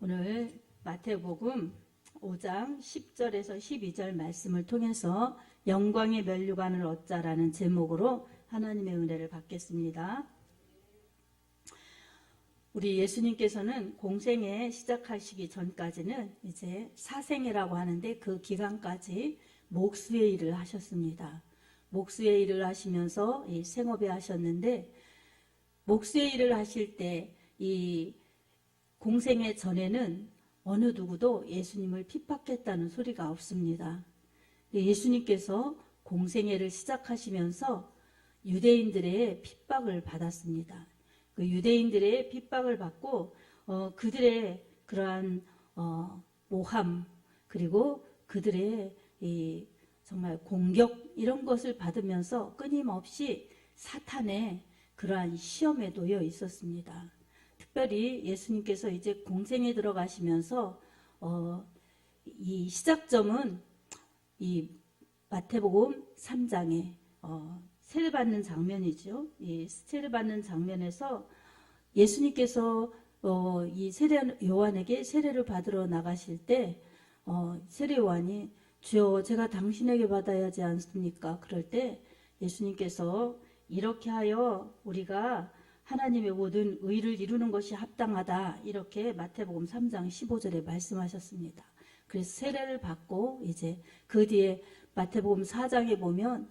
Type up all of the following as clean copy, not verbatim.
오늘 마태복음 5장 10절에서 12절 말씀을 통해서 영광의 면류관을 얻자라는 제목으로 하나님의 은혜를 받겠습니다. 우리 예수님께서는 공생애 시작하시기 전까지는 이제 사생애라고 하는데 그 기간까지 목수의 일을 하셨습니다. 목수의 일을 하시면서 이 생업에 하셨는데, 목수의 일을 하실 때 이 공생애 전에는 어느 누구도 예수님을 핍박했다는 소리가 없습니다. 예수님께서 공생애를 시작하시면서 유대인들의 핍박을 받았습니다. 그 유대인들의 핍박을 받고 그들의 그러한 모함, 그리고 그들의 이 정말 공격, 이런 것을 받으면서 끊임없이 사탄의 그러한 시험에 놓여 있었습니다. 특별히 예수님께서 이제 공생에 들어가시면서 이 시작점은 이 마태복음 3장에 세례받는 장면이죠. 이 세례받는 장면에서 예수님께서 이 요한에게 세례를 받으러 나가실 때 세례 요한이 주여 제가 당신에게 받아야 하지 않습니까? 그럴 때 예수님께서 이렇게 하여 우리가 하나님의 모든 의를 이루는 것이 합당하다, 이렇게 마태복음 3장 15절에 말씀하셨습니다. 그래서 세례를 받고 이제 그 뒤에 마태복음 4장에 보면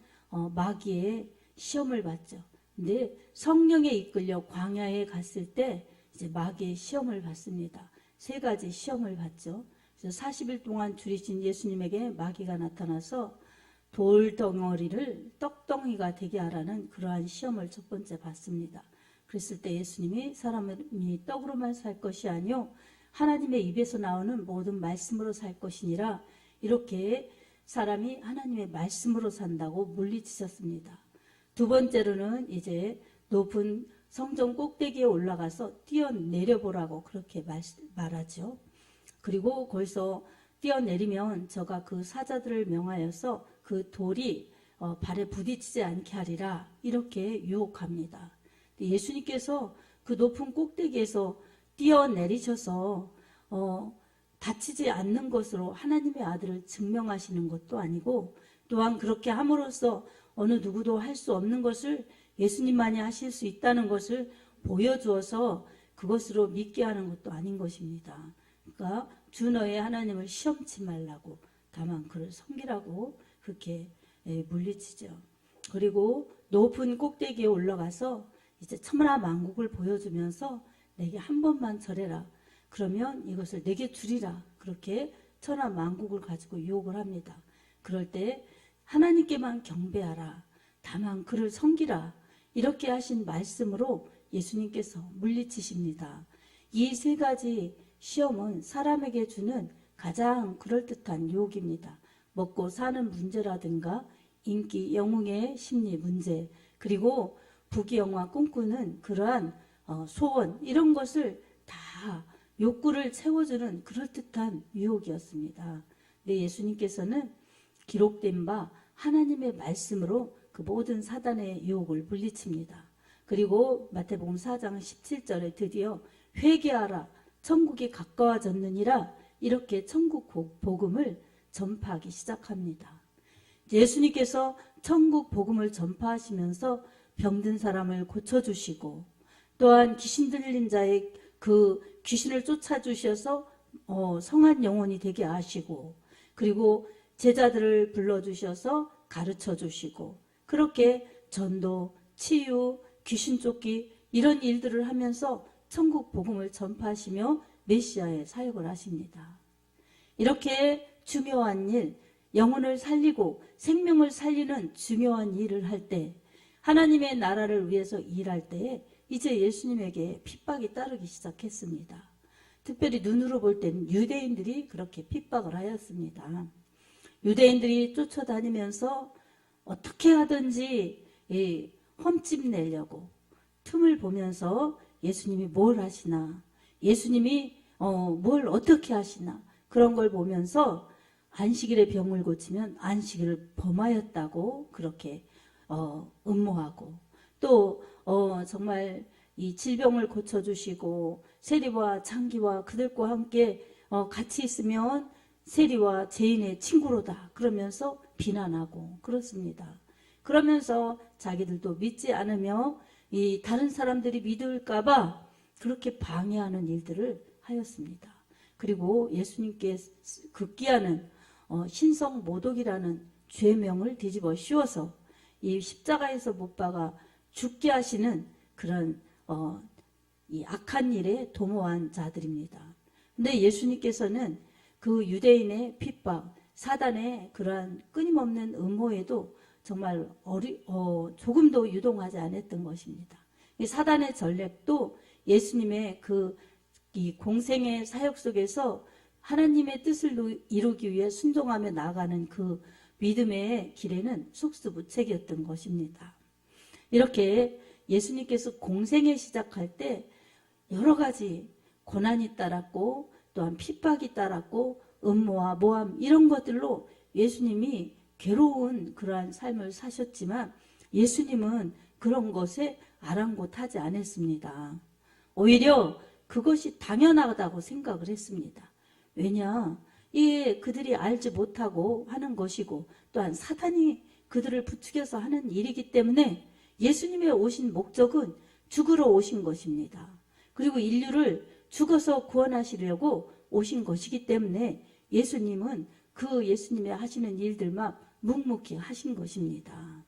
마귀의 시험을 받죠. 근데 성령에 이끌려 광야에 갔을 때 이제 마귀의 시험을 받습니다. 세 가지 시험을 받죠. 그래서 40일 동안 줄이신 예수님에게 마귀가 나타나서 돌덩어리를 떡덩이가 되게 하라는 그러한 시험을 첫 번째 받습니다. 그랬을 때 예수님이 사람이 떡으로만 살 것이 아니요 하나님의 입에서 나오는 모든 말씀으로 살 것이니라, 이렇게 사람이 하나님의 말씀으로 산다고 물리치셨습니다. 두 번째로는 이제 높은 성전 꼭대기에 올라가서 뛰어내려 보라고 그렇게 말하죠. 그리고 거기서 뛰어내리면 저가 그 사자들을 명하여서 그 돌이 발에 부딪히지 않게 하리라, 이렇게 유혹합니다. 예수님께서 그 높은 꼭대기에서 뛰어내리셔서 다치지 않는 것으로 하나님의 아들을 증명하시는 것도 아니고, 또한 그렇게 함으로써 어느 누구도 할 수 없는 것을 예수님만이 하실 수 있다는 것을 보여주어서 그것으로 믿게 하는 것도 아닌 것입니다. 그러니까 주 너의 하나님을 시험치 말라고, 다만 그를 섬기라고 그렇게 물리치죠. 그리고 높은 꼭대기에 올라가서 이제 천하 만국을 보여주면서 내게 한 번만 절해라, 그러면 이것을 내게 주리라, 그렇게 천하 만국을 가지고 유혹을 합니다. 그럴 때 하나님께만 경배하라, 다만 그를 섬기라, 이렇게 하신 말씀으로 예수님께서 물리치십니다. 이 세 가지 시험은 사람에게 주는 가장 그럴듯한 유혹입니다. 먹고 사는 문제라든가 인기, 영웅의 심리 문제, 그리고 부귀영화 꿈꾸는 그러한 소원, 이런 것을 다 욕구를 채워주는 그럴듯한 유혹이었습니다. 근데 예수님께서는 기록된 바 하나님의 말씀으로 그 모든 사단의 유혹을 물리칩니다. 그리고 마태복음 4장 17절에 드디어 회개하라, 천국이 가까워졌느니라, 이렇게 천국 복음을 전파하기 시작합니다. 예수님께서 천국 복음을 전파하시면서 병든 사람을 고쳐주시고, 또한 귀신 들린 자의 그 귀신을 쫓아주셔서 성한 영혼이 되게 하시고, 그리고 제자들을 불러주셔서 가르쳐주시고, 그렇게 전도, 치유, 귀신 쫓기, 이런 일들을 하면서 천국 복음을 전파하시며 메시아의 사역을 하십니다. 이렇게 중요한 일, 영혼을 살리고 생명을 살리는 중요한 일을 할 때, 하나님의 나라를 위해서 일할 때에 이제 예수님에게 핍박이 따르기 시작했습니다. 특별히 눈으로 볼 때는 유대인들이 그렇게 핍박을 하였습니다. 유대인들이 쫓아다니면서 어떻게 하든지 험집 내려고 틈을 보면서 예수님이 뭘 하시나, 예수님이 뭘 어떻게 하시나, 그런 걸 보면서 안식일에 병을 고치면 안식일을 범하였다고 그렇게 음모하고, 또 정말 이 질병을 고쳐주시고 세리와 장기와 그들과 함께 같이 있으면 세리와 죄인의 친구로다 그러면서 비난하고 그렇습니다. 그러면서 자기들도 믿지 않으며 이 다른 사람들이 믿을까봐 그렇게 방해하는 일들을 하였습니다. 그리고 예수님께 극기하는 신성모독이라는 죄명을 뒤집어 씌워서 이 십자가에서 못 박아 죽게 하시는 그런 이 악한 일에 도모한 자들입니다. 근데 예수님께서는 그 유대인의 핍박, 사단의 그러한 끊임없는 음모에도 정말 조금도 유동하지 않았던 것입니다. 이 사단의 전략도 예수님의 이 공생의 사역 속에서 하나님의 뜻을 이루기 위해 순종하며 나아가는 그 믿음의 길에는 속수무책이었던 것입니다. 이렇게 예수님께서 공생에 시작할 때 여러 가지 고난이 따랐고 또한 핍박이 따랐고 음모와 모함 이런 것들로 예수님이 괴로운 그러한 삶을 사셨지만 예수님은 그런 것에 아랑곳하지 않았습니다. 오히려 그것이 당연하다고 생각을 했습니다. 왜냐? 이게 그들이 알지 못하고 하는 것이고 또한 사탄이 그들을 부추겨서 하는 일이기 때문에 예수님의 오신 목적은 죽으러 오신 것입니다. 그리고 인류를 죽어서 구원하시려고 오신 것이기 때문에 예수님은 그 예수님의 하시는 일들만 묵묵히 하신 것입니다.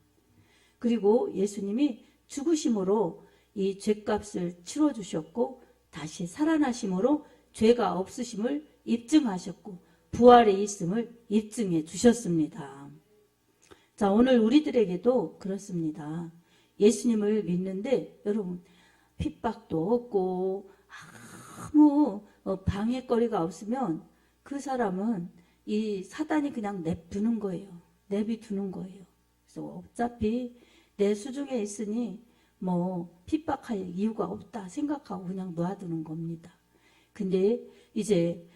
그리고 예수님이 죽으심으로 이 죄값을 치러주셨고 다시 살아나심으로 죄가 없으심을 입증하셨고 부활에 있음을 입증해 주셨습니다. 자, 오늘 우리들에게도 그렇습니다. 예수님을 믿는데 여러분 핍박도 없고 아무 방해거리가 없으면 그 사람은 이 사단이 그냥 내두는 거예요. 내비두는 거예요. 그래서 어차피 내 수중에 있으니 뭐 핍박할 이유가 없다 생각하고 그냥 놔두는 겁니다. 근데 이제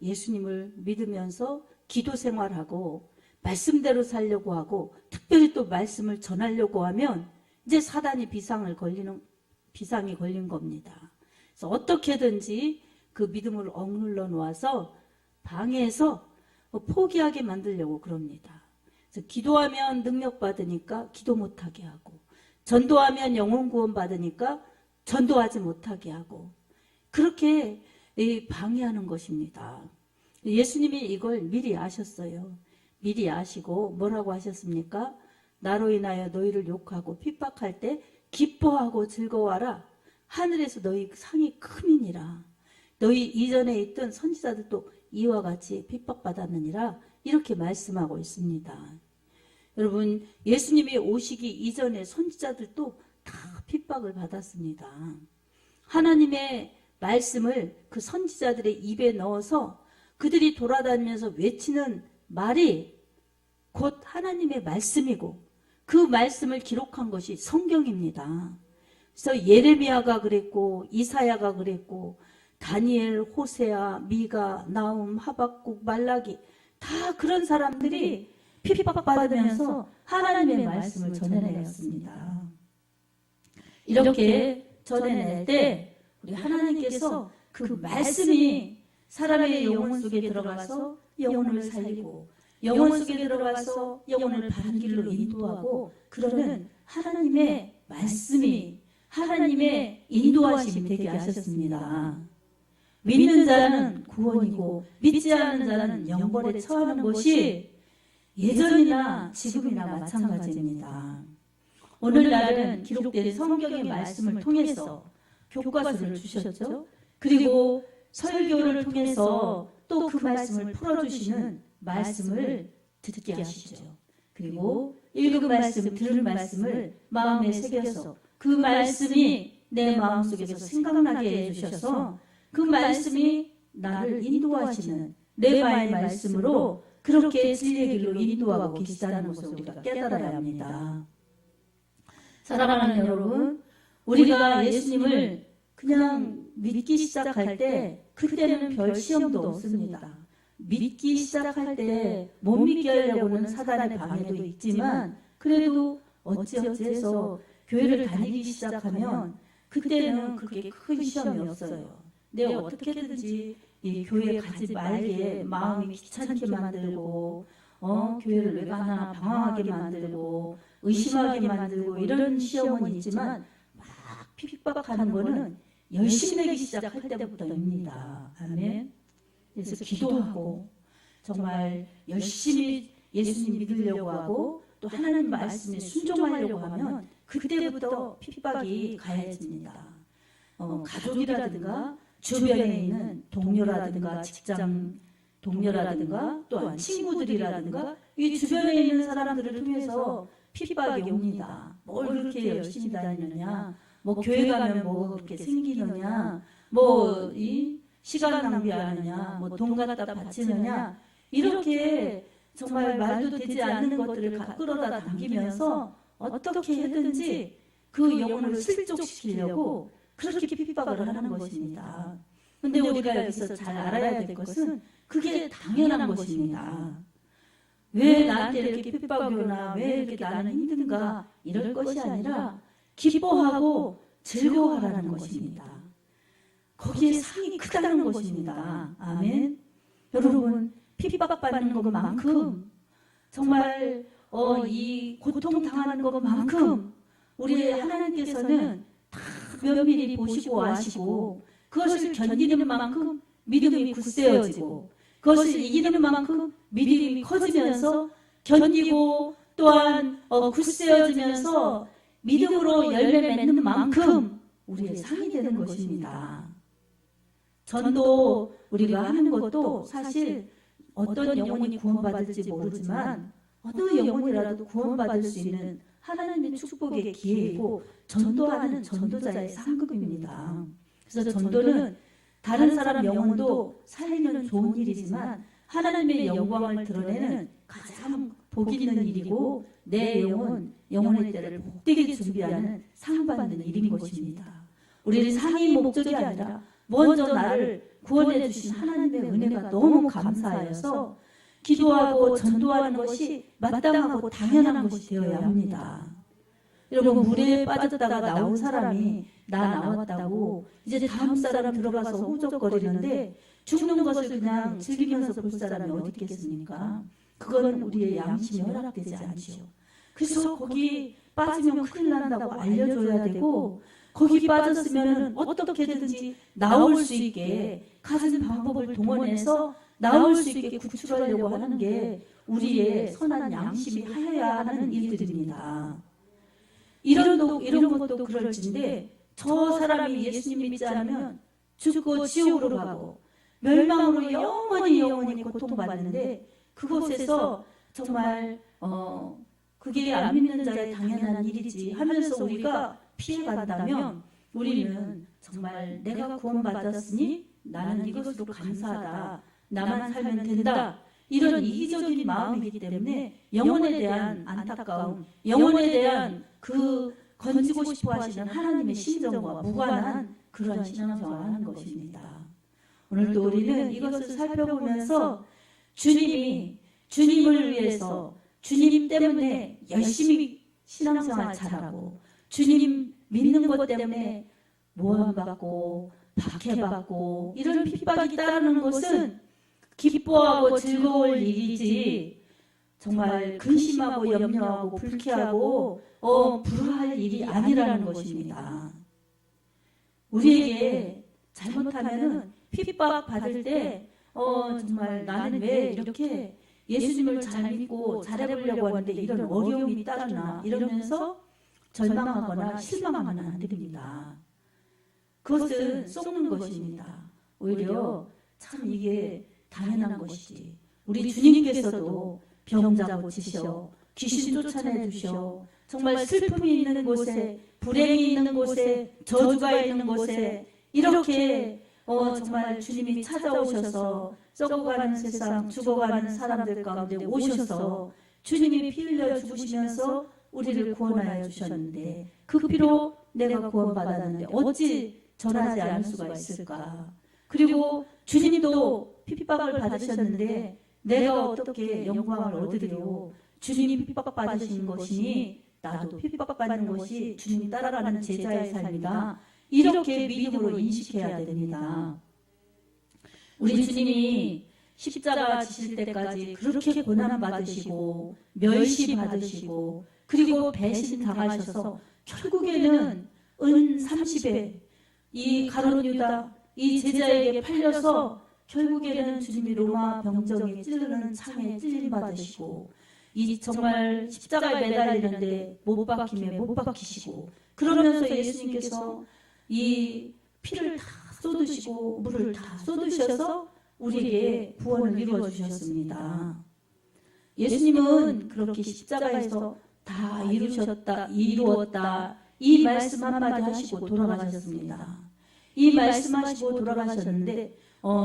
예수님을 믿으면서 기도 생활하고 말씀대로 살려고 하고 특별히 또 말씀을 전하려고 하면 이제 사단이 비상이 걸린 겁니다. 그래서 어떻게든지 그 믿음을 억눌러 놓아서 방해해서 포기하게 만들려고 그럽니다. 그래서 기도하면 능력 받으니까 기도 못하게 하고 전도하면 영혼 구원 받으니까 전도하지 못하게 하고 그렇게 방해하는 것입니다. 예수님이 이걸 미리 아셨어요. 미리 아시고 뭐라고 하셨습니까? 나로 인하여 너희를 욕하고 핍박할 때 기뻐하고 즐거워하라. 하늘에서 너희 상이 크니라. 너희 이전에 있던 선지자들도 이와 같이 핍박받았느니라. 이렇게 말씀하고 있습니다. 여러분 예수님이 오시기 이전에 선지자들도 다 핍박을 받았습니다. 하나님의 말씀을 그 선지자들의 입에 넣어서 그들이 돌아다니면서 외치는 말이 곧 하나님의 말씀이고 그 말씀을 기록한 것이 성경입니다. 그래서 예레미야가 그랬고 이사야가 그랬고 다니엘, 호세아, 미가, 나움, 하박국, 말라기 다 그런 사람들이 핍박받으면서 하나님의 말씀을 전해내었습니다. 이렇게 전해낼 때 우리 하나님께서 그 말씀이 사람의 영혼 속에 들어가서 영혼을 살리고 영혼 속에 들어가서 영혼을 바른 길로 인도하고 그러는 하나님의 말씀이 하나님의 인도하심이 되게 하셨습니다. 믿는 자는 구원이고 믿지 않는 자는 영벌에 처하는 것이 예전이나 지금이나 마찬가지입니다. 오늘날은 기록된 성경의 말씀을 통해서 교과서를 주셨죠. 그리고 설교를 통해서 또 그 말씀을 풀어주시는 말씀을 듣게 하시죠. 그리고 읽은 말씀, 들은 말씀을 마음에 새겨서 그 말씀이 내 마음속에서 생각나게 해주셔서 그 말씀이 나를 인도하시는 레바의 말씀으로 그렇게 진리의 길로 인도하고 계시다는 것을 우리가 깨달아야 합니다. 사랑하는 여러분, 우리가 예수님을 그냥 믿기 시작할 때 그때는 별 시험도 없습니다. 믿기 시작할 때 못 믿게 하려고는 사단의 방해도 있지만 그래도 어찌어찌해서 교회를 다니기 시작하면 그때는 그렇게 큰 시험이 없어요. 내가 어떻게든지 이 교회에 가지 말게 마음이 귀찮게 만들고 교회를 왜 가나 방황하게 만들고 의심하게 만들고 이런 시험은 있지만 막 핍박하는 거는 열심히 시작할 때부터입니다. 아멘. 그래서 기도하고 정말 열심히 예수님 믿으려고 하고 또 하나님 말씀에 순종하려고 하면 그때부터 핍박이 가해집니다. 가족이라든가 주변에 있는 동료라든가 직장 동료라든가 또한 친구들이라든가 이 주변에 있는 사람들을 통해서 핍박이 옵니다. 뭘 그렇게 열심히 다니느냐, 뭐 교회 가면 뭐 그렇게 생기느냐, 뭐 이 시간 낭비하느냐, 뭐 돈 갖다 바치느냐, 이렇게 정말 말도 되지 않는 것들을 끌어다 당기면서 어떻게 해든지 그 영혼을 실족시키려고 그렇게 핍박을 하는 것입니다. 그런데 우리가 여기서 잘 알아야 될 것은 그게 당연한 것입니다. 왜 나한테 이렇게 핍박이 오나, 왜 이렇게 나는 힘든가, 이럴 것이 아니라 기뻐하고 즐거워하라는 것입니다. 거기에 상이 크다는 것입니다. 아멘. 여러분, 핍박받는 것만큼 정말 이 고통당하는 것만큼 우리 하나님께서는 다 면밀히 보시고 아시고 그것을 견디는 만큼 믿음이 굳세어지고 그것을 이기는 만큼 믿음이 커지면서 견디고 또한 굳세어지면서 믿음으로 열매 맺는 만큼 우리의 상이 되는 것입니다. 전도 우리가 하는 것도 사실 어떤 영혼이 구원받을지 모르지만 어느 영혼이라도 구원받을 수 있는 하나님의 축복의 기회이고 전도하는 전도자의 상급입니다. 그래서 전도는 다른 사람 영혼도 살리는 좋은 일이지만 하나님의 영광을 드러내는 가장 복 있는 일이고 내 영혼의 때를 복되게 준비하는 상 받는 일인 것입니다. 우리는 상이 목적이 아니라 먼저 나를 구원해 주신 하나님의 은혜가 너무 감사하여서 기도하고 전도하는 것이 마땅하고 당연한 것이 되어야 합니다. 여러분, 물에 빠졌다가 나온 사람이 나 나왔다고 이제 다음 사람 들어가서 후적거리는데 죽는 것을 그냥 즐기면서 볼 사람이 어디 있겠습니까? 그건 우리의 양심에 허락되지 않죠. 그래서 거기 빠지면 큰일 난다고 알려줘야 되고 거기 빠졌으면 어떻게든지 나올 수 있게 가진 방법을 동원해서 나올 수 있게 구출하려고 하는 게 우리의 선한 양심이 하여야 하는 일들입니다. 이런 것도 그럴진데 저 사람이 예수님 믿지 않으면 죽고 지옥으로 가고 멸망으로 영원히 고통받는데 그곳에서 정말 그게 안 믿는 자의 당연한 일이지 하면서 우리가 피해간다면 우리는 정말 내가 구원받았으니 나는 이것으로 감사하다. 나만 살면 된다. 이런 이기적인 마음이기 때문에 영혼에 대한 안타까움, 영혼에 대한 그 건지고 싶어 하시는 하나님의 심정과 무관한 그런 신앙생활을 하는 것입니다. 오늘도 우리는 이것을 살펴보면서 주님을 위해서 주님 때문에 열심히 신앙생활 잘하고 주님 믿는 것 때문에 모함받고 박해받고 이런 핍박이 따르는 것은 기뻐하고 즐거울 일이지 정말 근심하고 염려하고 불쾌하고 불화할 일이 아니라는 것입니다. 우리에게 잘못하면 핍박 받을 때 정말 나는 왜 이렇게 예수님을 잘 믿고 잘해보려고 하는데 이런 어려움이 따르나 이러면서 절망하거나 실망하면 안 됩니다. 그것은 속는 것입니다. 오히려 참 이게 당연한 것이지. 우리 주님께서도 병자 고치셔, 귀신 쫓아내 주셔, 정말 슬픔이 있는 곳에, 불행이 있는 곳에, 저주가 있는 곳에 이렇게 정말 주님이 찾아오셔서 썩어가는 세상, 죽어가는 사람들 가운데 오셔서 주님이 피 흘려 죽으시면서 우리를 구원하여 주셨는데 그 피로 내가 구원받았는데 어찌 전하지 않을 수가 있을까? 그리고 주님도 핍박을 받으셨는데 내가 어떻게 영광을 얻으리요? 주님이 핍박받으신 것이니 나도 핍박받는 것이 주님 따라가는 제자의 삶이다. 이렇게 믿음으로 인식해야 됩니다. 우리 주님이 십자가 지실 때까지 그렇게 고난 받으시고 멸시 받으시고 그리고 배신 당하셔서 결국에는 은 30에 이 가룟 유다 이 제자에게 팔려서 결국에는 주님이 로마 병정에 찌르는 창에 찔림 받으시고 이 정말 십자가에 매달리는데 못 박힘에 못 박히시고 그러면서 예수님께서 이 피를 다 쏟으시고 물을 다 쏟으셔서 우리에게 구원을 이루어 주셨습니다. 예수님은 그렇게 십자가에서 다 이루었다 이 말씀 한마디 하시고 돌아가셨습니다. 이 말씀하시고 돌아가셨는데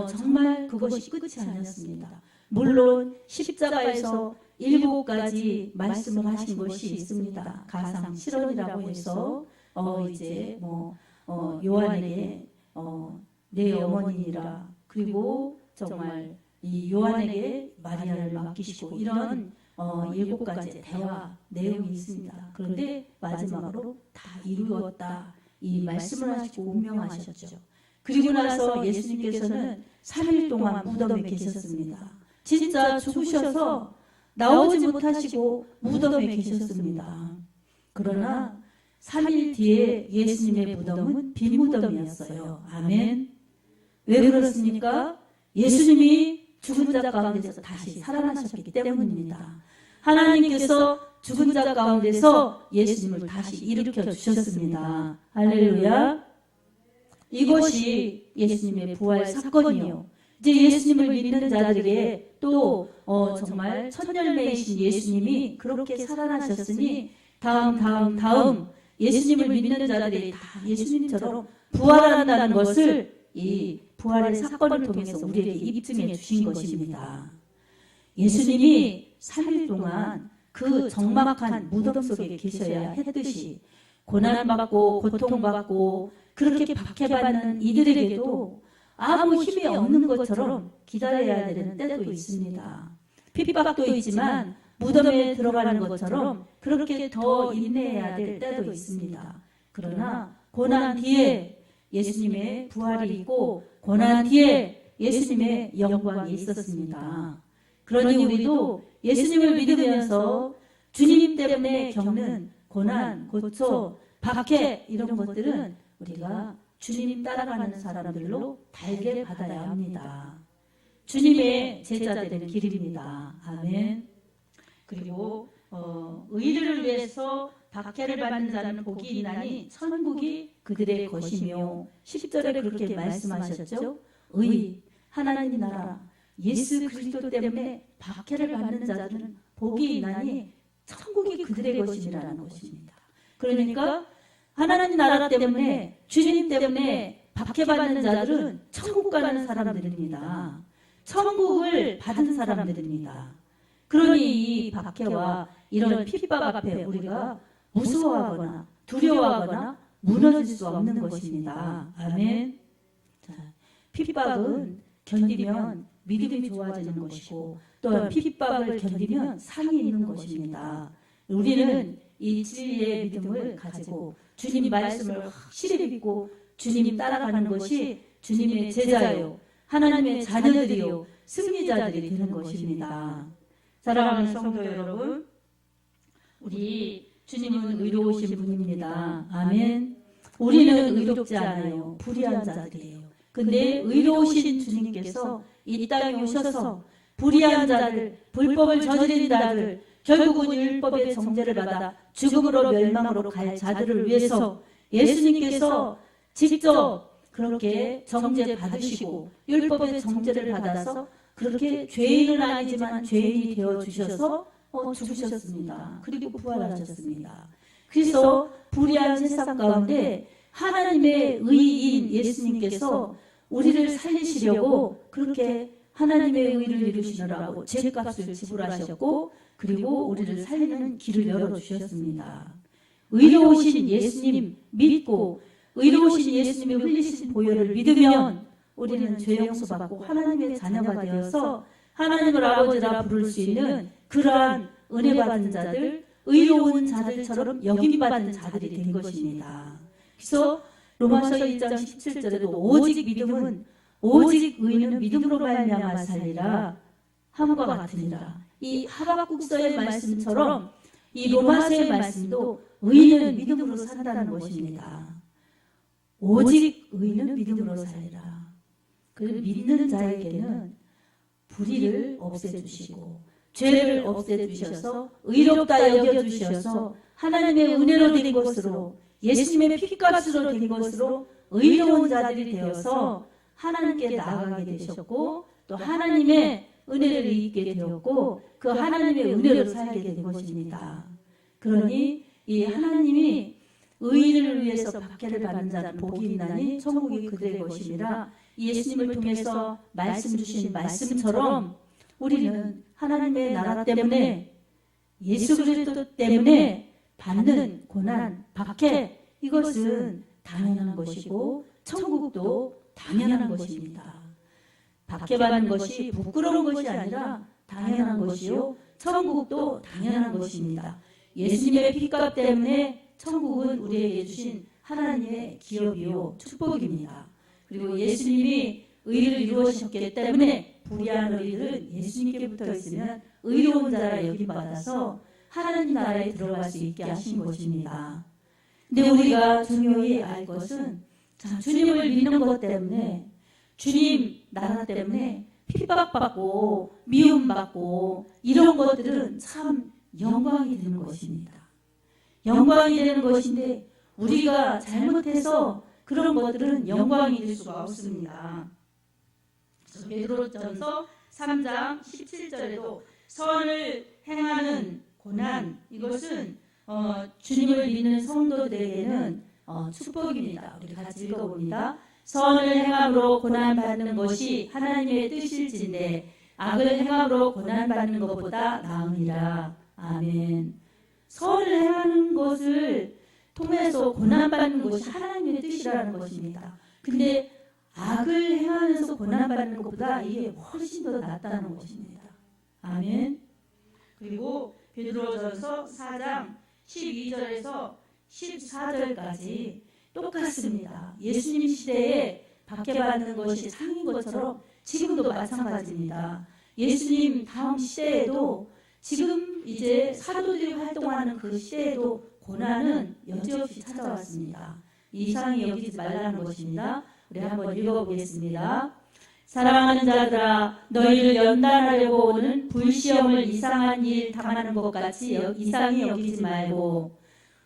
정말 그것이 끝이 아니었습니다. 물론 십자가에서 7가지 말씀을 하신 것이 있습니다. 가상 실언이라고 해서 이제 요한에게 내 어머니니라 그리고 정말 이 요한에게 마리아를 맡기시고 이런 7가지 대화 내용이 있습니다. 그런데 마지막으로 다 이루었다 이 말씀을 하시고 운명하셨죠. 그리고 나서 예수님께서는 3일 동안 무덤에 계셨습니다. 진짜 죽으셔서 나오지 못하시고 무덤에 계셨습니다. 그러나 3일 뒤에 예수님의 무덤은 빈 무덤이었어요. 아멘. 왜 그렇습니까? 예수님이 죽은 자 가운데서 다시 살아나셨기 때문입니다. 하나님께서 죽은 자 가운데서 예수님을 다시 일으켜 주셨습니다. 할렐루야. 이것이 예수님의 부활 사건이요. 이제 예수님을 믿는 자들에게 또 정말 첫 열매이신 예수님이 그렇게 살아나셨으니 다음 예수님을 믿는 자들이 다 예수님처럼 부활한다는 것을 이 부활의 사건을 통해서 우리에게 입증해 주신 것입니다. 예수님이 3일 동안 그 적막한 무덤 속에 계셔야 했듯이 고난받고 고통받고 그렇게 박해받는 이들에게도 아무 힘이 없는 것처럼 기다려야 되는 때도 있습니다. 핍박도 있지만 무덤에 들어가는 것처럼 그렇게 더 인내해야 될 때도 있습니다. 그러나 고난 뒤에 예수님의 부활이 있고 고난 뒤에 예수님의 영광이 있었습니다. 그러니 우리도 예수님을 믿으면서 주님 때문에 겪는 고난, 고초, 박해 이런 것들은 우리가 주님 따라가는 사람들로 달게 받아야 합니다. 주님의 제자 되는 길입니다. 아멘. 그리고 의를 위해서 박해를 받는 자는 복이 있나니 천국이 그들의 것이며 10절에 그렇게 말씀하셨죠. 하나님 나라 예수 그리스도 때문에 박해를 받는 자들은 복이 있나니 천국이 그들의 것이라는 것입니다. 그러니까 하나님 나라 때문에 주님 때문에 박해받는 자들은 천국 가는 사람들입니다. 천국을 받은 사람들입니다. 그러니 이 박해와 이런 핍박 앞에 우리가 무서워하거나 두려워하거나 무너질 수 없는 것입니다. 아멘. 자, 핍박은 견디면 믿음이 좋아지는 것이고 또한 핍박을 견디면 상이 있는 것입니다. 우리는 이 진리의 믿음을 가지고 주님 말씀을 확실히 믿고 주님 따라가는 것이 주님의 제자요 하나님의 자녀들이요 승리자들이 되는 것입니다. 사랑하는 성도 여러분, 우리 주님은 의로우신 분입니다. 아멘. 우리는 의롭지 않아요. 불의한 자들이에요. 근데 의로우신 주님께서 이 땅에 오셔서 불의한 자들, 불법을 저지른 자들, 결국은 율법의 정죄를 받아 죽음으로 멸망으로 갈 자들을 위해서 예수님께서 직접 그렇게 정죄 받으시고 율법의 정죄를 받아서 그렇게 죄인은 아니지만 죄인이 되어 주셔서 죽으셨습니다. 그리고 부활하셨습니다. 그래서 불의한 세상 가운데 하나님의 의인 예수님께서 우리를 살리시려고 그렇게 하나님의 의를 이루시느라고 죄값을 지불하셨고 그리고 우리를 살리는 길을 열어주셨습니다. 의로우신 예수님 믿고 의로우신 예수님이 흘리신 보혈을 믿으면 우리는 죄 용서받고 하나님의 자녀가 되어서 하나님을 아버지라 부를 수 있는 그러한 은혜 받은 자들, 의로운 자들처럼 여김받은 자들이 된 것입니다. 그래서 로마서 1장 17절에도 오직 의인은 믿음으로 말미암아 살리라 함과 같으니라. 이 하박국서의 말씀처럼 이 로마서의 말씀도 의인은 믿음으로 산다는 것입니다. 오직 의인은 믿음으로 살리라. 그 믿는 자에게는 불의를 없애주시고 죄를 없애주셔서 의롭다 여겨주셔서 하나님의 은혜로 된 것으로 예수님의 피값으로 된 것으로 의로운 자들이 되어서 하나님께 나아가게 되셨고 또 하나님의 은혜를 입게 되었고 그 하나님의 은혜로 살게 된 것입니다. 그러니 이 하나님이 의인을 위해서 박해를 받는 자는 복이 있나니 천국이 그들의 것이니라. 예수님을 통해서 말씀 주신 말씀처럼 우리는 하나님의 나라 때문에 예수 그리스도 때문에 받는 고난, 박해 이것은 당연한 것이고 천국도 당연한 것입니다. 박해받는 것이 부끄러운 것이 아니라 당연한 것이요 천국도 당연한 것입니다. 예수님의 피값 때문에 천국은 우리에게 주신 하나님의 기업이요 축복입니다. 그리고 예수님이 의를 이루셨기 때문에 불의한 의를 예수님께 붙어 있으면 의로운 자라 여김받아서 하나님 나라에 들어갈 수 있게 하신 것입니다. 근데 우리가 중요히 알 것은 주님을 믿는 것 때문에 주님 나라 때문에 핍박받고 미움받고 이런 것들은 참 영광이 되는 것입니다. 영광이 되는 것인데 우리가 잘못해서 그런 것들은 영광이 될 수가 없습니다. 베드로전서 3장 17절에도 선을 행하는 고난 이것은 주님을 믿는 성도들에게는 축복입니다. 우리 같이 읽어봅니다. 선을 행함으로 고난받는 것이 하나님의 뜻일진데 악을 행함으로 고난받는 것보다 나으니라. 아멘. 선을 행하는 것을 통해서 고난받는 것이 하나님의 뜻이라는 것입니다. 근데 악을 행하면서 고난받는 것보다 이게 훨씬 더 낫다는 것입니다. 아멘. 그리고 베드로전서 4장 12절에서 14절까지 똑같습니다. 예수님 시대에 박해받는 것이 상인 것처럼 지금도 마찬가지입니다. 예수님 다음 시대에도 지금 이제 사도들이 활동하는 그 시대에도 고난은 여지없이 찾아왔습니다. 이상히 여기지 말라는 것입니다. 우리 한번 읽어보겠습니다. 사랑하는 자들아 너희를 연단하려고 오는 불시험을 이상한 일 당하는 것 같이 이상히 여기지 말고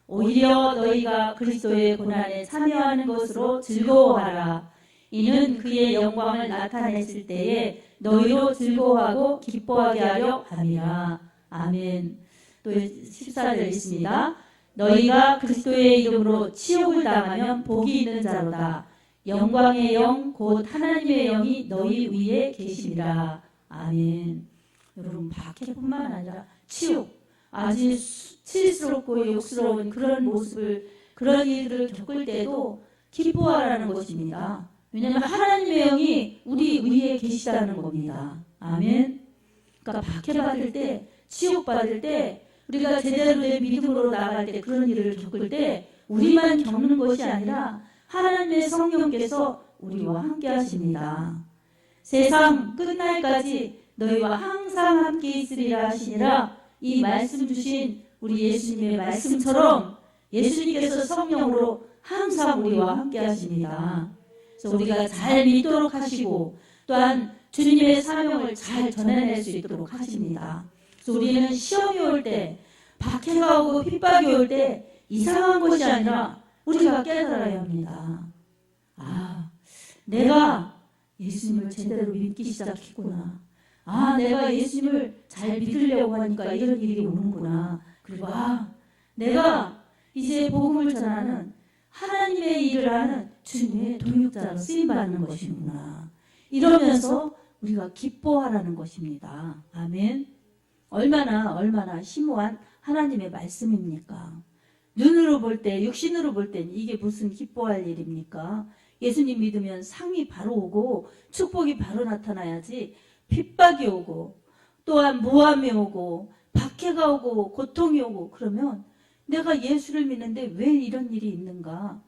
오히려 너희가 그리스도의 고난에 참여하는 것으로 즐거워하라. 이는 그의 영광을 나타냈을 때에 너희로 즐거워하고 기뻐하게 하려 함이라. 아멘. 또 14절 있습니다. 너희가 그리스도의 이름으로 치욕을 당하면 복이 있는 자로다. 영광의 영 곧 하나님의 영이 너희 위에 계시니라. 아멘. 여러분 박해뿐만 아니라 치욕 아주 수치스럽고 욕스러운 그런 모습을 그런 일들을 겪을 때도 기뻐하라는 것입니다. 왜냐하면 하나님의 영이 우리 위에 계시다는 겁니다. 아멘. 그러니까 박해받을 때 치욕받을 때 우리가 제대로 된 믿음으로 나아갈 때 그런 일을 겪을 때 우리만 겪는 것이 아니라 하나님의 성령께서 우리와 함께 하십니다. 세상 끝날까지 너희와 항상 함께 있으리라 하시니라. 이 말씀 주신 우리 예수님의 말씀처럼 예수님께서 성령으로 항상 우리와 함께 하십니다. 그래서 우리가 잘 믿도록 하시고 또한 주님의 사명을 잘 전해낼 수 있도록 하십니다. 그래서 우리는 시험이 올 때, 박해가 오고 핍박이 올 때 이상한 것이 아니라 우리가 깨달아야 합니다. 아, 내가 예수님을 제대로 믿기 시작했구나. 아, 내가 예수님을 잘 믿으려고 하니까 이런 일이 오는구나. 그리고 내가 이제 복음을 전하는 하나님의 일을 하는 주님의 동역자로 쓰임받는 것이구나. 이러면서 우리가 기뻐하라는 것입니다. 아멘. 얼마나 심오한 하나님의 말씀입니까? 눈으로 볼 때, 육신으로 볼 땐 이게 무슨 기뻐할 일입니까? 예수님 믿으면 상이 바로 오고 축복이 바로 나타나야지 핍박이 오고 또한 모함이 오고 박해가 오고 고통이 오고 그러면 내가 예수를 믿는데 왜 이런 일이 있는가?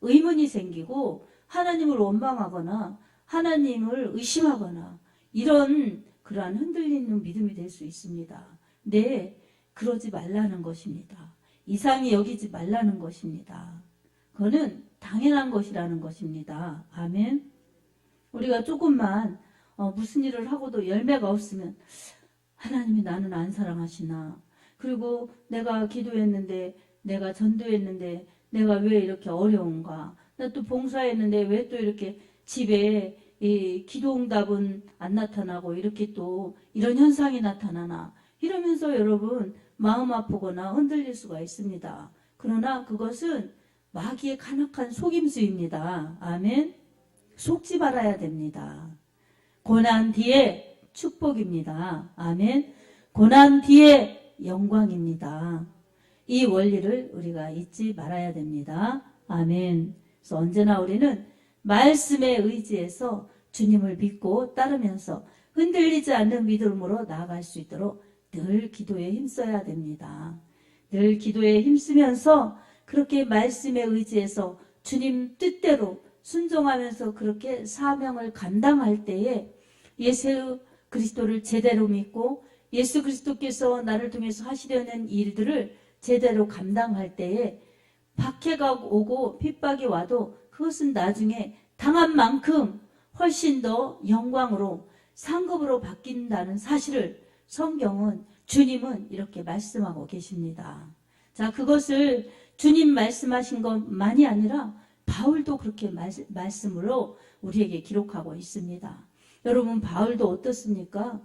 의문이 생기고 하나님을 원망하거나 하나님을 의심하거나 이런 그러한 흔들리는 믿음이 될 수 있습니다. 네, 그러지 말라는 것입니다. 이상히 여기지 말라는 것입니다. 그거는 당연한 것이라는 것입니다. 아멘. 우리가 조금만 무슨 일을 하고도 열매가 없으면 하나님이 나는 안 사랑하시나, 그리고 내가 기도했는데, 내가 전도했는데 내가 왜 이렇게 어려운가, 나 또 봉사했는데 왜 또 이렇게 집에 이 기도응답은 안 나타나고 이렇게 또 이런 현상이 나타나나, 이러면서 여러분 마음 아프거나 흔들릴 수가 있습니다. 그러나 그것은 마귀의 간악한 속임수입니다. 아멘. 속지 말아야 됩니다. 고난 뒤에 축복입니다. 아멘. 고난 뒤에 영광입니다. 이 원리를 우리가 잊지 말아야 됩니다. 아멘. 그래서 언제나 우리는 말씀에 의지해서 주님을 믿고 따르면서 흔들리지 않는 믿음으로 나아갈 수 있도록 늘 기도에 힘써야 됩니다. 늘 기도에 힘쓰면서 그렇게 말씀에 의지해서 주님 뜻대로 순종하면서 그렇게 사명을 감당할 때에 예수 그리스도를 제대로 믿고 예수 그리스도께서 나를 통해서 하시려는 일들을 제대로 감당할 때에 박해가 오고 핍박이 와도 그것은 나중에 당한 만큼 훨씬 더 영광으로 상급으로 바뀐다는 사실을 성경은, 주님은 이렇게 말씀하고 계십니다. 자, 그것을 주님 말씀하신 것만이 아니라 바울도 그렇게 말씀으로 우리에게 기록하고 있습니다. 여러분, 바울도 어떻습니까?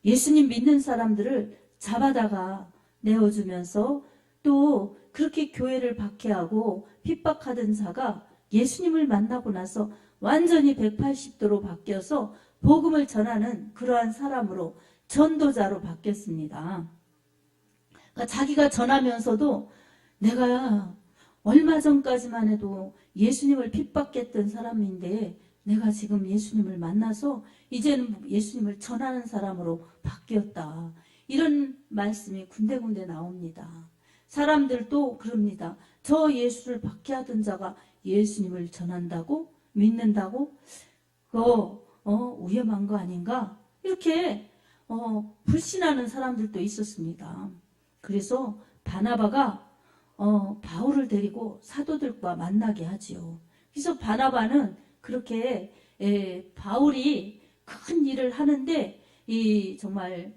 예수님 믿는 사람들을 잡아다가 내어주면서 또 그렇게 교회를 박해하고 핍박하던 자가 예수님을 만나고 나서 완전히 180도로 바뀌어서 복음을 전하는 그러한 사람으로, 전도자로 바뀌었습니다. 그러니까 자기가 전하면서도 내가 얼마 전까지만 해도 예수님을 핍박했던 사람인데 내가 지금 예수님을 만나서 이제는 예수님을 전하는 사람으로 바뀌었다. 이런 말씀이 군데군데 나옵니다. 사람들도 그럽니다. 저 예수를 박해하던 자가 예수님을 전한다고? 믿는다고? 그거 위험한 거 아닌가? 이렇게 불신하는 사람들도 있었습니다. 그래서 바나바가 바울을 데리고 사도들과 만나게 하지요. 그래서 바나바는 그렇게 바울이 큰 일을 하는데 정말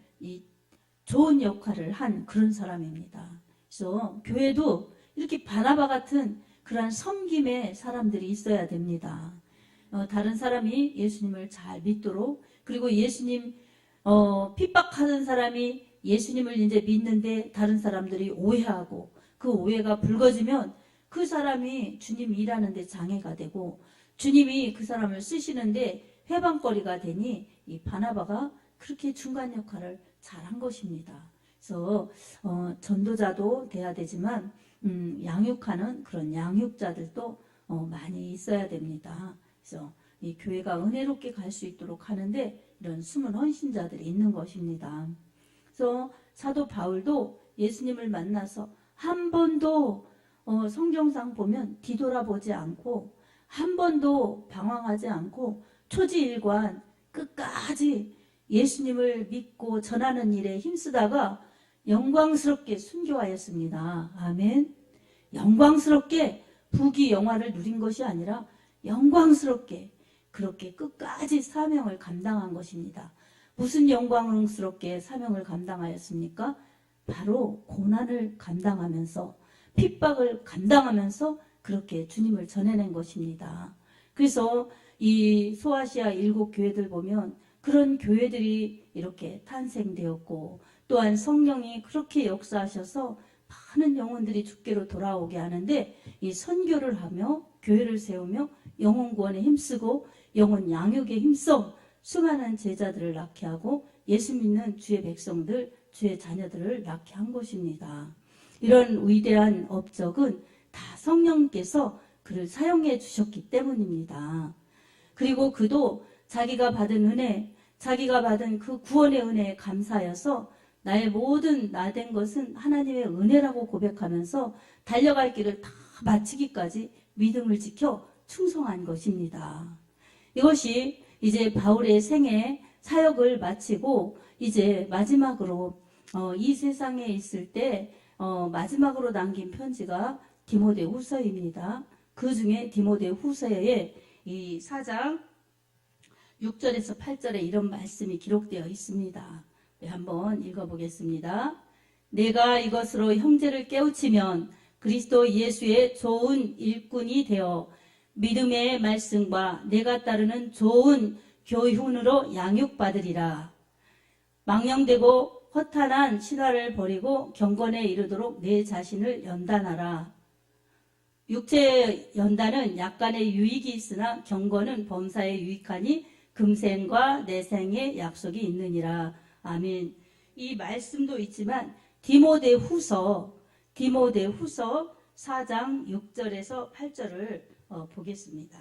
좋은 역할을 한 그런 사람입니다. 그래서 교회도 이렇게 바나바 같은 그러한 섬김의 사람들이 있어야 됩니다. 다른 사람이 예수님을 잘 믿도록, 그리고 예수님 핍박하는 사람이 예수님을 이제 믿는데 다른 사람들이 오해하고 그 오해가 불거지면 그 사람이 주님 일하는데 장애가 되고 주님이 그 사람을 쓰시는데 회방거리가 되니 이 바나바가 그렇게 중간 역할을 잘한 것입니다. 그래서 전도자도 돼야 되지만 양육하는 그런 양육자들도 많이 있어야 됩니다. 그래서 이 교회가 은혜롭게 갈 수 있도록 하는데 이런 숨은 헌신자들이 있는 것입니다. 그래서 사도 바울도 예수님을 만나서 한 번도 성경상 보면 뒤돌아보지 않고 한 번도 방황하지 않고 초지일관 끝까지 예수님을 믿고 전하는 일에 힘쓰다가 영광스럽게 순교하였습니다. 아멘. 영광스럽게 부귀영화를 누린 것이 아니라 영광스럽게 그렇게 끝까지 사명을 감당한 것입니다. 무슨 영광스럽게 사명을 감당하였습니까? 바로 고난을 감당하면서 핍박을 감당하면서 그렇게 주님을 전해낸 것입니다. 그래서 이 소아시아 7교회들 보면 그런 교회들이 이렇게 탄생되었고 또한 성령이 그렇게 역사하셔서 많은 영혼들이 주께로 돌아오게 하는데 이 선교를 하며 교회를 세우며 영혼 구원에 힘쓰고 영혼 양육에 힘써 수많은 제자들을 낳게 하고 예수 믿는 주의 백성들, 주의 자녀들을 낳게 한 것입니다. 이런 위대한 업적은 다 성령께서 그를 사용해 주셨기 때문입니다. 그리고 그도 자기가 받은 은혜, 자기가 받은 그 구원의 은혜에 감사하여서 나의 모든 나된 것은 하나님의 은혜라고 고백하면서 달려갈 길을 다 마치기까지 믿음을 지켜 충성한 것입니다. 이것이 이제 바울의 생애 사역을 마치고 이제 마지막으로 이 세상에 있을 때 마지막으로 남긴 편지가 디모데후서입니다. 그 중에 디모데후서에 이 4장 6절에서 8절에 이런 말씀이 기록되어 있습니다. 네, 한번 읽어보겠습니다. 내가 이것으로 형제를 깨우치면 그리스도 예수의 좋은 일꾼이 되어 믿음의 말씀과 내가 따르는 좋은 교훈으로 양육받으리라. 망령되고 허탄한 신화를 버리고 경건에 이르도록 내 자신을 연단하라. 육체의 연단은 약간의 유익이 있으나 경건은 범사에 유익하니 금생과 내생의 약속이 있느니라. 아멘. 이 말씀도 있지만 디모데후서 4장 6절에서 8절을 보겠습니다.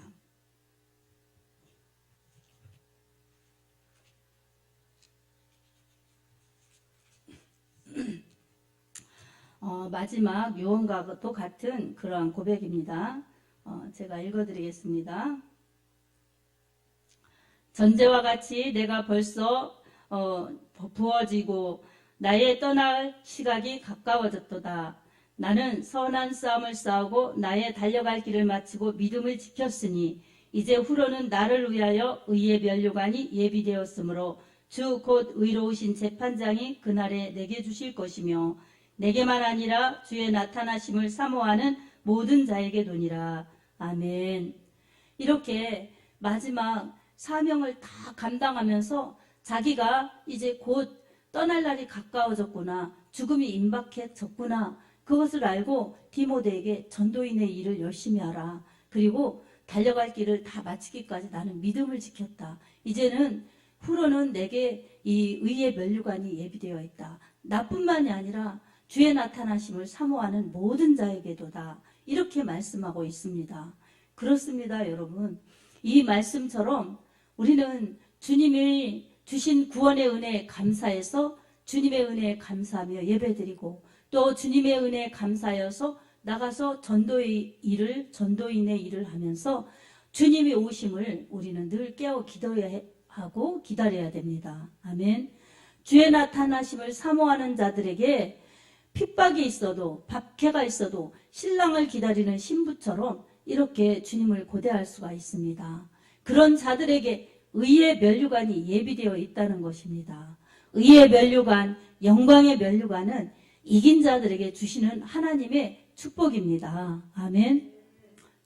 마지막 요한과도 같은 그러한 고백입니다. 제가 읽어드리겠습니다. 전제와 같이 내가 벌써 부어지고 나의 떠날 시각이 가까워졌도다. 나는 선한 싸움을 싸우고 나의 달려갈 길을 마치고 믿음을 지켰으니 이제 후로는 나를 위하여 의의 면류관이 예비되었으므로 주 곧 의로우신 재판장이 그날에 내게 주실 것이며 내게만 아니라 주의 나타나심을 사모하는 모든 자에게 도니라. 아멘. 이렇게 마지막 사명을 다 감당하면서 자기가 이제 곧 떠날 날이 가까워졌구나, 죽음이 임박해졌구나, 그것을 알고 디모데에게 전도인의 일을 열심히 하라. 그리고 달려갈 길을 다 마치기까지 나는 믿음을 지켰다. 이제는 후로는 내게 이 의의 면류관이 예비되어 있다. 나뿐만이 아니라 주의 나타나심을 사모하는 모든 자에게도다. 이렇게 말씀하고 있습니다. 그렇습니다, 여러분. 이 말씀처럼 우리는 주님이 주신 구원의 은혜에 감사해서 주님의 은혜에 감사하며 예배드리고 또 주님의 은혜에 감사하여서 나가서 전도인의 일을 하면서 주님이 오심을 우리는 늘 깨어 기도해야 하고 기다려야 됩니다. 아멘. 주의 나타나심을 사모하는 자들에게 핍박이 있어도 박해가 있어도 신랑을 기다리는 신부처럼 이렇게 주님을 고대할 수가 있습니다. 그런 자들에게 의의 면류관이 예비되어 있다는 것입니다. 의의 면류관, 영광의 면류관은 이긴 자들에게 주시는 하나님의 축복입니다. 아멘.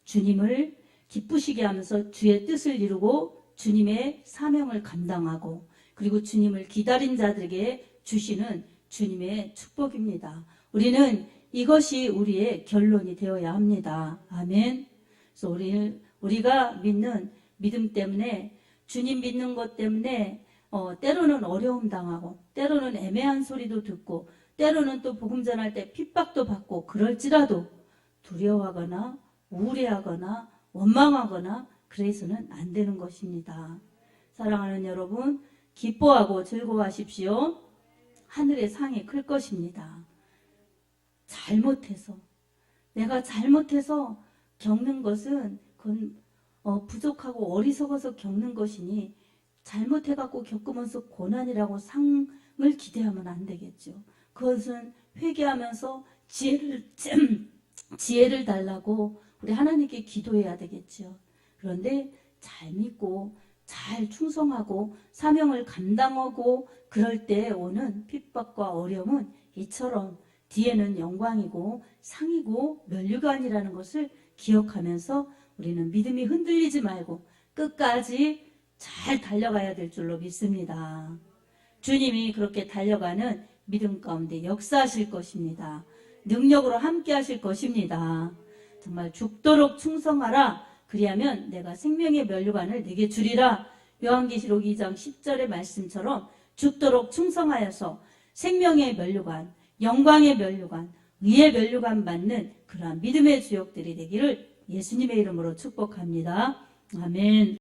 주님을 기쁘시게 하면서 주의 뜻을 이루고 주님의 사명을 감당하고 그리고 주님을 기다린 자들에게 주시는 주님의 축복입니다. 우리는 이것이 우리의 결론이 되어야 합니다. 아멘. 그래서 우리가 믿는 믿음 때문에 주님 믿는 것 때문에 때로는 어려움 당하고 때로는 애매한 소리도 듣고 때로는 또 복음 전할 때 핍박도 받고 그럴지라도 두려워하거나 우울해하거나 원망하거나 그래서는 안 되는 것입니다. 사랑하는 여러분, 기뻐하고 즐거워하십시오. 하늘의 상이 클 것입니다. 내가 잘못해서 겪는 것은 그건 부족하고 어리석어서 겪는 것이니 잘못해갖고 겪으면서 고난이라고 상을 기대하면 안 되겠죠. 그것은 회개하면서 지혜를 달라고 우리 하나님께 기도해야 되겠죠. 그런데 잘 믿고 잘 충성하고 사명을 감당하고 그럴 때 오는 핍박과 어려움은 이처럼 뒤에는 영광이고 상이고 면류관이라는 것을 기억하면서 우리는 믿음이 흔들리지 말고 끝까지 잘 달려가야 될 줄로 믿습니다. 주님이 그렇게 달려가는 믿음 가운데 역사하실 것입니다. 능력으로 함께 하실 것입니다. 정말 죽도록 충성하라. 그리하면 내가 생명의 면류관을 내게 주리라. 요한계시록 2장 10절의 말씀처럼 죽도록 충성하여서 생명의 면류관, 영광의 면류관, 의의 면류관 받는 그러한 믿음의 주역들이 되기를 예수님의 이름으로 축복합니다. 아멘.